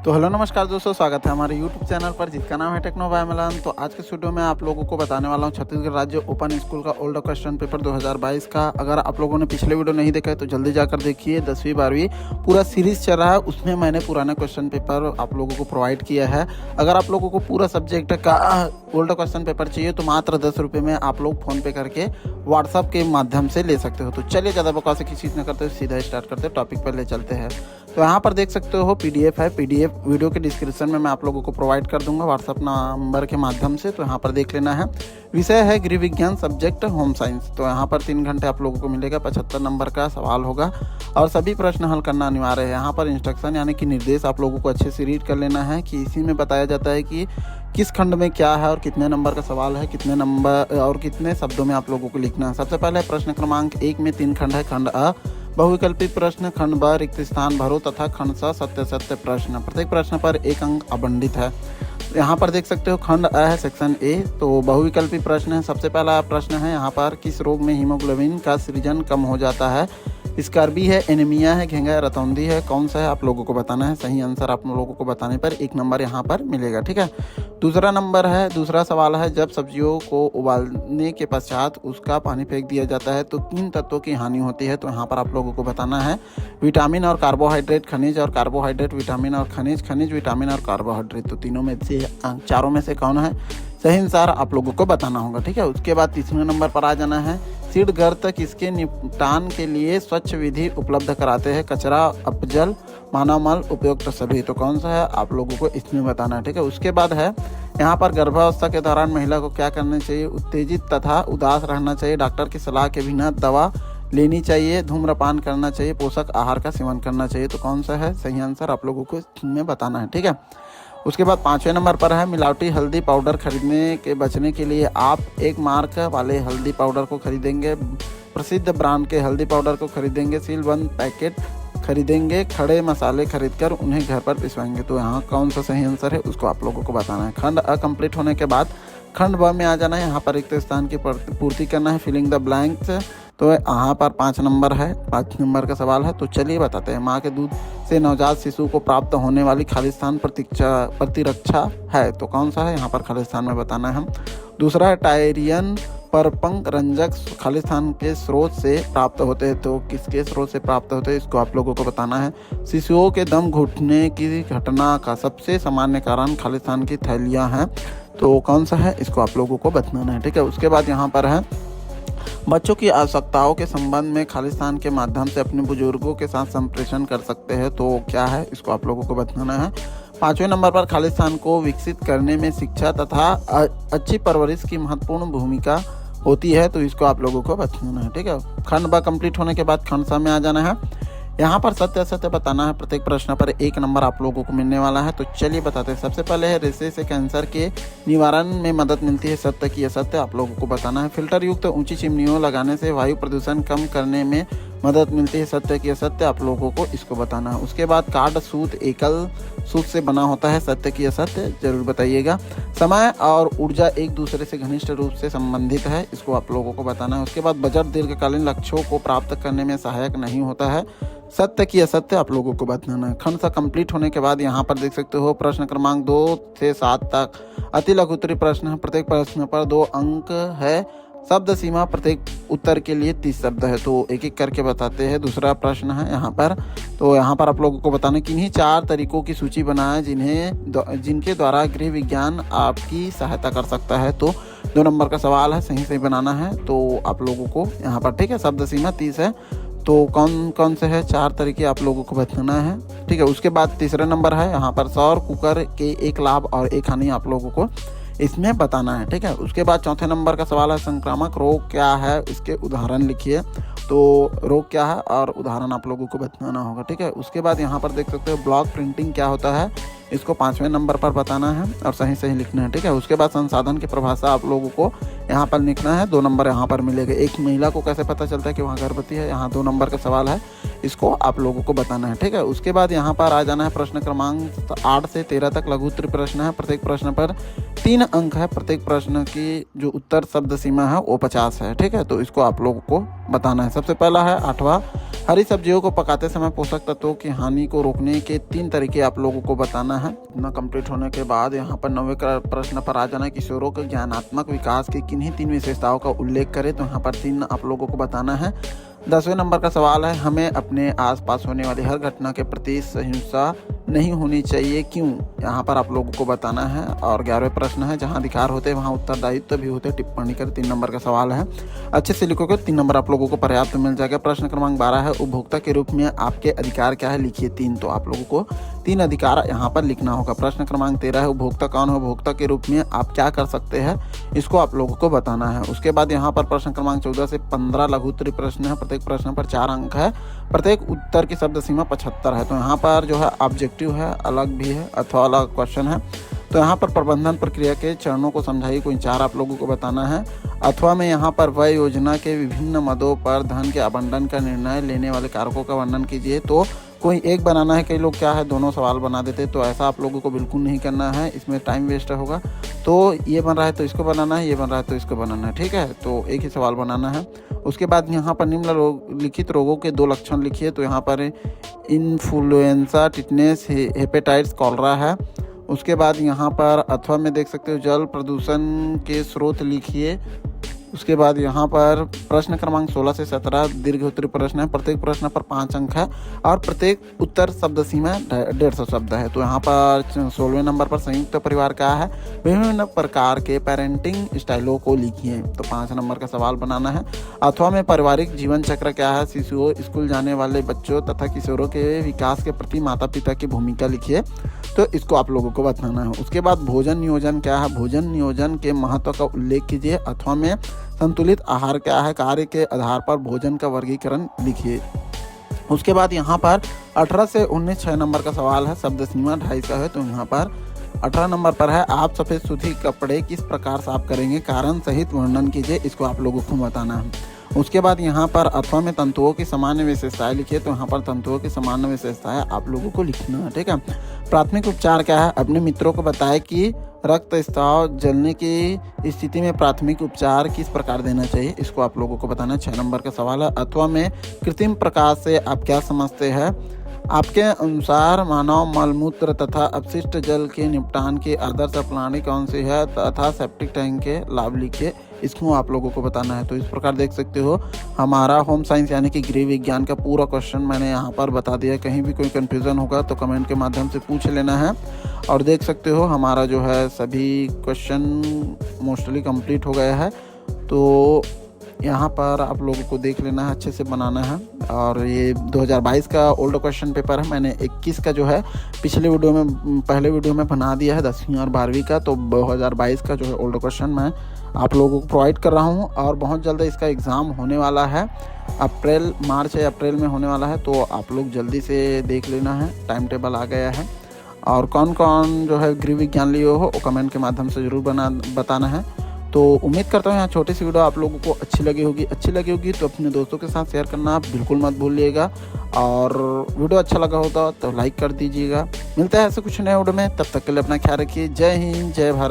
तो हेलो नमस्कार दोस्तों, स्वागत है हमारे यूट्यूब चैनल पर जिसका नाम है टेक्नो बाय मिलन। तो आज के वीडियो में आप लोगों को बताने वाला हूं छत्तीसगढ़ राज्य ओपन स्कूल का ओल्ड क्वेश्चन पेपर 2022 का। अगर आप लोगों ने पिछले वीडियो नहीं देखा है तो जल्दी जाकर देखिए। 10वीं 12वीं पूरा सीरीज चल रहा है, उसमें मैंने पुराने क्वेश्चन पेपर आप लोगों को प्रोवाइड किया है। अगर आप लोगों को पूरा सब्जेक्ट का ओल्ड क्वेश्चन पेपर चाहिए तो मात्र 10 रुपये में आप लोग फ़ोन पे करके व्हाट्सअप के माध्यम से ले सकते हो। तो चलिए ज़्यादा बकवास किसी चीज़ न करते हुए सीधा स्टार्ट करते हैं, टॉपिक पर ले चलते हैं। तो यहाँ पर देख सकते हो पीडीएफ है। पीडीएफ वीडियो के डिस्क्रिप्शन में मैं आप लोगों को प्रोवाइड कर दूंगा व्हाट्सअप नंबर के माध्यम से। तो यहाँ पर देख लेना है। विषय है गृह विज्ञान, सब्जेक्ट होम साइंस। तो यहाँ पर 3 घंटे आप लोगों को मिलेगा। 75 नंबर का सवाल होगा और सभी प्रश्न हल करना अनिवार्य है। यहाँ पर इंस्ट्रक्शन यानी कि निर्देश आप लोगों को अच्छे से रीड कर लेना है कि इसी में बताया जाता है कि किस खंड में क्या है और कितने नंबर का सवाल है, कितने नंबर और कितने शब्दों में आप लोगों को लिखना है। सबसे पहले प्रश्न क्रमांक 1 में 3 खंड है। खंड अ बहुविकल्पित प्रश्न, खंड ब रिक्त स्थान भरो तथा खंड स सत्य सत्य प्रश्न। प्रत्येक प्रश्न पर 1 अंक आवंटित है। यहाँ पर देख सकते हो खंड अ है सेक्शन ए। तो बहुविकल्पित प्रश्न है। सबसे पहला प्रश्न है यहाँ पर, किस रोग में हीमोग्लोबिन का सृजन कम हो जाता है? स्कर्वी है, एनीमिया है, घेंगा है, रतौंधी है, कौन सा है आप लोगों को बताना है। सही आंसर आप लोगों को बताने पर 1 नंबर यहाँ पर मिलेगा। ठीक है। दूसरा सवाल है, जब सब्जियों को उबालने के पश्चात उसका पानी फेंक दिया जाता है तो किन तत्वों की हानि होती है? तो यहाँ पर आप लोगों को बताना है विटामिन और कार्बोहाइड्रेट, खनिज और कार्बोहाइड्रेट, विटामिन और खनिज, खनिज विटामिन और कार्बोहाइड्रेट। तो तीनों में से चारों में से कौन है सही आंसर आप लोगों को बताना होगा। ठीक है। उसके बाद तीसरे नंबर पर आ जाना है, सीड गर्त किसके निपटान के लिए स्वच्छ विधि उपलब्ध कराते हैं? कचरा, अपजल, मानव मल, उपयुक्त सभी। तो कौन सा है आप लोगों को इसमें बताना है। ठीक है। उसके बाद है यहाँ पर गर्भावस्था के दौरान महिला को क्या करना चाहिए? उत्तेजित तथा उदास रहना चाहिए, डॉक्टर की सलाह के बिना दवा लेनी चाहिए, धूम्रपान करना चाहिए, पोषक आहार का सेवन करना चाहिए। तो कौन सा है सही आंसर आप लोगों को इसमें बताना है। ठीक है। उसके बाद 5वें नंबर पर है, मिलावटी हल्दी पाउडर खरीदने के बचने के लिए आप एक मार्क वाले हल्दी पाउडर को खरीदेंगे, प्रसिद्ध ब्रांड के हल्दी पाउडर को खरीदेंगे, सीलबंद पैकेट खरीदेंगे, खड़े मसाले खरीदकर उन्हें घर पर पिसवाएंगे। तो यहाँ कौन सा सही आंसर है उसको आप लोगों को बताना है। खंड अ कंप्लीट होने के बाद खंड ब में आ जाना है। यहाँ पर रिक्त स्थान की पूर्ति करना है, फिलिंग द ब्लैंक्स। तो यहाँ पर 5 नंबर है, 5 नंबर का सवाल है। तो चलिए बताते हैं। माँ के दूध से नवजात शिशु को प्राप्त होने वाली खालिस्तान प्रतिरक्षा है। तो कौन सा है यहाँ पर खालिस्तान में बताना है हम। दूसरा है टायरियन परपंक रंजक खालिस्तान के स्रोत से प्राप्त होते हैं। तो किसके स्रोत से प्राप्त होते हैं इसको आप लोगों को बताना है। शिशुओं के दम घुटने की घटना का सबसे सामान्य कारण खालिस्तान की थैलियाँ हैं। तो कौन सा है इसको आप लोगों को बताना है। ठीक है। उसके बाद यहाँ पर है, बच्चों की आवश्यकताओं के संबंध में खालिस्तान के माध्यम से अपने बुजुर्गों के साथ संप्रेषण कर सकते हैं। तो क्या है इसको आप लोगों को बताना है। 5वें नंबर पर खालिस्तान को विकसित करने में शिक्षा तथा अच्छी परवरिश की महत्वपूर्ण भूमिका होती है। तो इसको आप लोगों को बताना है। ठीक है। खंड ब कंप्लीट होने के बाद खंड स में आ जाना है। यहाँ पर सत्य असत्य बताना है। प्रत्येक प्रश्न पर 1 नंबर आप लोगों को मिलने वाला है। तो चलिए बताते हैं। सबसे पहले है, रेशे से कैंसर के निवारण में मदद मिलती है। सत्य की असत्य आप लोगों को बताना है। फिल्टर युक्त ऊंची चिमनियों लगाने से वायु प्रदूषण कम करने में मदद मिलती है। सत्य की असत्य आप लोगों को इसको बताना है। उसके बाद कार्ड सूत एकल सूत से बना होता है। सत्य की असत्य जरूर बताइएगा। समय और ऊर्जा एक दूसरे से घनिष्ठ रूप से संबंधित है, इसको आप लोगों को बताना है। उसके बाद बजट दीर्घकालीन लक्ष्यों को प्राप्त करने में सहायक नहीं होता है। सत्य की असत्य आप लोगों को बताना है। खंड सा कंप्लीट होने के बाद यहाँ पर देख सकते हो प्रश्न क्रमांक 2 से 7 तक अति लघु उत्तरीय प्रश्न है। प्रत्येक प्रश्न पर 2 अंक है। शब्द सीमा प्रत्येक उत्तर के लिए 30 शब्द है। तो एक एक करके बताते हैं। दूसरा प्रश्न है यहाँ पर, तो यहाँ पर आप लोगों को बताना है, किन्हीं 4 तरीकों की सूची बनाएं जिनके द्वारा गृह विज्ञान आपकी सहायता कर सकता है। तो 2 नंबर का सवाल है, सही बनाना है। तो आप लोगों को यहाँ पर, ठीक है, शब्द सीमा 30 है। तो कौन कौन से है 4 तरीके आप लोगों को बताना है। ठीक है। उसके बाद तीसरा नंबर है यहाँ पर, सौर कुकर के 1 लाभ और 1 हानि आप लोगों को इसमें बताना है। ठीक है। उसके बाद चौथे नंबर का सवाल है, संक्रामक रोग क्या है, इसके उदाहरण लिखिए। तो रोग क्या है और उदाहरण आप लोगों को बताना होगा। ठीक है। उसके बाद यहाँ पर देख सकते हो ब्लॉक प्रिंटिंग क्या होता है, इसको 5वें नंबर पर बताना है और सही लिखना है। ठीक है। उसके बाद संसाधन की परिभाषा आप लोगों को यहाँ पर लिखना है। 2 नंबर यहाँ पर मिलेगा। एक महिला को कैसे पता चलता है कि वहाँ गर्भवती है, यहाँ 2 नंबर का सवाल है, इसको आप लोगों को बताना है। ठीक है। उसके बाद यहाँ पर आ जाना है प्रश्न क्रमांक 8 से 13 तक लघु उत्तरीय प्रश्न है। प्रत्येक प्रश्न पर 3 अंक है। प्रत्येक प्रश्न की जो उत्तर शब्द सीमा है वो 50 है। ठीक है। तो इसको आप लोगों को बताना है। सबसे पहला है 8वां, हरी सब्जियों को पकाते समय पोषक तत्वों की हानि को रोकने के 3 तरीके आप लोगों को बताना है। इतना कंप्लीट होने के बाद यहाँ पर 9वें प्रश्न पर आ जाना है। किशोरों के ज्ञानात्मक विकास की किन्हीं 3 विशेषताओं का उल्लेख करें, तो यहाँ पर 3 आप लोगों को बताना है। 10वें नंबर का सवाल है, हमें अपने आसपास होने वाली हर घटना के प्रति सहिष्णुता नहीं होनी चाहिए, क्यों? यहाँ पर आप लोगों को बताना है। और 11वें प्रश्न है, जहाँ अधिकार होते हैं वहाँ उत्तरदायित्व भी होते हैं, टिप्पणी कर। 3 नंबर का सवाल है, अच्छे से लिखोगे 3 नंबर आप लोगों को पर्याप्त मिल जाएगा। प्रश्न क्रमांक 12 है, उपभोक्ता के रूप में आपके अधिकार क्या है, लिखिए 3। तो आप लोगों को 3 अधिकार यहाँ पर लिखना होगा। प्रश्न क्रमांक 13 है, उपभोक्ता कौन है, उपभोक्ता के रूप में आप क्या कर सकते हैं, इसको आप लोगों को बताना है। उसके बाद यहाँ पर प्रश्न क्रमांक 14 से 15 लघु उत्तरीय प्रश्न है। प्रत्येक प्रश्न पर 4 अंक है। प्रत्येक उत्तर की शब्द सीमा 75 है। तो यहाँ पर जो है ऑब्जेक्टिव है, अलग भी है अथवा अलग क्वेश्चन है। तो यहाँ पर प्रबंधन प्रक्रिया के चरणों को समझाइए, कोई 4 आप लोगों को बताना है। अथवा में यहाँ पर व्यय योजना के विभिन्न मदों पर धन के आवंटन का निर्णय लेने वाले कारकों का वर्णन कीजिए। तो कोई एक बनाना है, कई लोग क्या है दोनों सवाल बना देते, तो ऐसा आप लोगों को बिल्कुल नहीं करना है, इसमें टाइम वेस्ट होगा। तो ये बन रहा है तो इसको बनाना है, ये बन रहा है तो इसको बनाना है, ठीक है। तो एक ही सवाल बनाना है। उसके बाद यहाँ पर निम्नलिखित रोगों के 2 लक्षण लिखिए। तो यहाँ पर इन्फ्लुएंजा, टिटनेस, हेपेटाइटिस, कॉलरा है। उसके बाद यहाँ पर अथवा में देख सकते हो जल प्रदूषण के स्रोत लिखिए। उसके बाद यहाँ पर प्रश्न क्रमांक 16 से 17 दीर्घ उत्तरीय प्रश्न है। प्रत्येक प्रश्न पर 5 अंक है और प्रत्येक उत्तर शब्द सीमा 150 शब्द है। तो यहाँ पर 16वें नंबर पर संयुक्त परिवार क्या है, विभिन्न प्रकार के पेरेंटिंग स्टाइलों को लिखिए। तो 5 नंबर का सवाल बनाना है। अथवा में पारिवारिक जीवन चक्र क्या है, शिशुओं, स्कूल जाने वाले बच्चों तथा किशोरों के विकास के प्रति माता पिता की भूमिका लिखिए। तो इसको आप लोगों को बताना है। उसके बाद भोजन नियोजन क्या है, भोजन नियोजन के महत्व का उल्लेख कीजिए। अथवा में संतुलित आहार क्या है, कार्य के आधार पर भोजन का वर्गीकरण लिखिए। उसके बाद यहाँ पर 18 से 19 6 नंबर का सवाल है, शब्द सीमा 250 है। तो यहाँ पर 18 नंबर पर है, आप सफ़ेद सूती कपड़े किस प्रकार साफ करेंगे, कारण सहित वर्णन कीजिए, इसको आप लोगों को बताना है। उसके बाद यहाँ पर अथवा में तंतुओं की सामान्य विशेषताएं लिखिए। तो यहाँ पर तंतुओं की सामान्य विशेषताएं आप लोगों को लिखना है, ठीक है। प्राथमिक उपचार क्या है, अपने मित्रों को बताएं कि रक्तस्राव जलने की स्थिति में प्राथमिक उपचार किस प्रकार देना चाहिए, इसको आप लोगों को बताना है। 6 नंबर का सवाल है, अथवा में कृत्रिम प्रकाश से आप क्या समझते हैं, आपके अनुसार मानव मलमूत्र तथा अपशिष्ट जल के निपटान की आदर्श प्रणाली कौन सी है तथा सेप्टिक टैंक के लाभ लिखिए, इसको आप लोगों को बताना है। तो इस प्रकार देख सकते हो हमारा होम साइंस यानी कि गृह विज्ञान का पूरा क्वेश्चन मैंने यहाँ पर बता दिया। कहीं भी कोई कन्फ्यूज़न होगा तो कमेंट के माध्यम से पूछ लेना है। और देख सकते हो हमारा जो है सभी क्वेश्चन मोस्टली कंप्लीट हो गया है। तो यहाँ पर आप लोगों को देख लेना है, अच्छे से बनाना है। और ये 2022 का ओल्ड क्वेश्चन पेपर है। मैंने 21 का जो है पिछले वीडियो में, पहले वीडियो में बना दिया है 10वीं और 12वीं का। तो 2022 का जो है ओल्ड क्वेश्चन मैं आप लोगों को प्रोवाइड कर रहा हूँ। और बहुत जल्द इसका एग्ज़ाम होने वाला है, मार्च या अप्रैल में होने वाला है। तो आप लोग जल्दी से देख लेना है, टाइम टेबल आ गया है। और कौन कौन जो है गृह विज्ञान लिए हो वो कमेंट के माध्यम से ज़रूर बताना है। तो उम्मीद करता हूँ यहाँ छोटी सी वीडियो आप लोगों को अच्छी लगी होगी तो अपने दोस्तों के साथ शेयर करना आप बिल्कुल मत भूलिएगा। और वीडियो अच्छा लगा होगा तो लाइक कर दीजिएगा। मिलता है ऐसे कुछ नए वीडियो में, तब तक के लिए अपना ख्याल रखिए। जय हिंद, जय भारत।